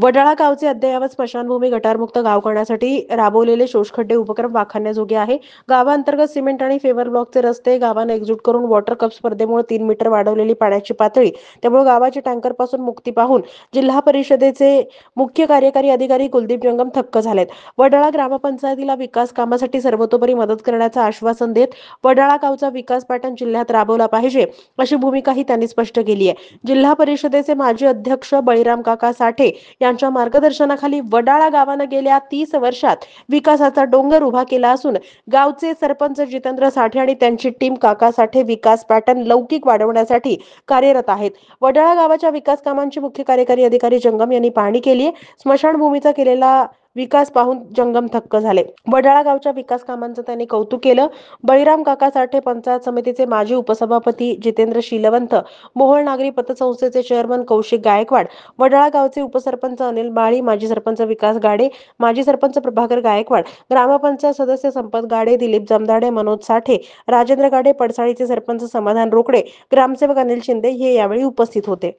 वडाळा गावचे अद्ययावत स्मशानभूमी गटारमुक्त गाव करण्यासाठी राबवलेले शोषखड्डे उपक्रम वाखाणण्याजोगे आहे. गावांतर्गत सिमेंट आणि फेवर ब्लॉकचे रस्ते गावांना एकजूट करून वॉटर कप स्पर्धेमुळे 3 मीटर वाढवलेली पाण्याची पातळी, त्यामुळे गावाची टँकरपासून मुक्ती पाहून जिल्हा परिषदेचे मुख्य कार्यकारी अधिकारी कुलदीप जंगम थक्क झालेत. वडाळा ग्रामपंचायतीला विकास कामासाठी सर्वतोपरी मदत करण्याचं आश्वासन देत वडाळा गावचा विकास पॅटर्न जिल्ह्यात राबवला पाहिजे अशी भूमिकाही त्यांनी स्पष्ट केली आहे. जिल्हा परिषदेचे माजी अध्यक्ष बळीराम काका साठे यांच्या मार्गदर्शनाखाली वडाळा गावानं गेल्या 30 वर्षात विकासाचा डोंगर उभा केला असून गावचे सरपंच जितेंद्र साठे आणि त्यांची टीम काका साठे विकास पॅटर्न लौकिक वाढवण्यासाठी कार्यरत आहेत. वडाळा गावाच्या विकास कामांची मुख्य कार्यकारी अधिकारी जंगम यांनी पाहणी केली आहे. स्मशानभूमीचा केलेला विकास पाहून जंगम थक्क झाले. वडाळा गावच्या विकास कामांचं त्यांनी कौतुक केलं. बळीराम काका साठे पंचायत समितीचे माजी उपसभापती जितेंद्र शीलवंत, मोहोळ नागरी पतसंस्थेचे चेअरमन कौशिक गायकवाड, वडाळा गावचे उपसरपंच अनिल माळी, माजी सरपंच विकास गाडे, माजी सरपंच प्रभाकर गायकवाड, ग्रामपंचायत सदस्य संपत गाडे, दिलीप जमदाडे, मनोज साठे, राजेंद्र गाडे, पडसाळीचे सरपंच समाधान रोकडे, ग्रामसेवक अनिल शिंदे हे यावेळी उपस्थित होते.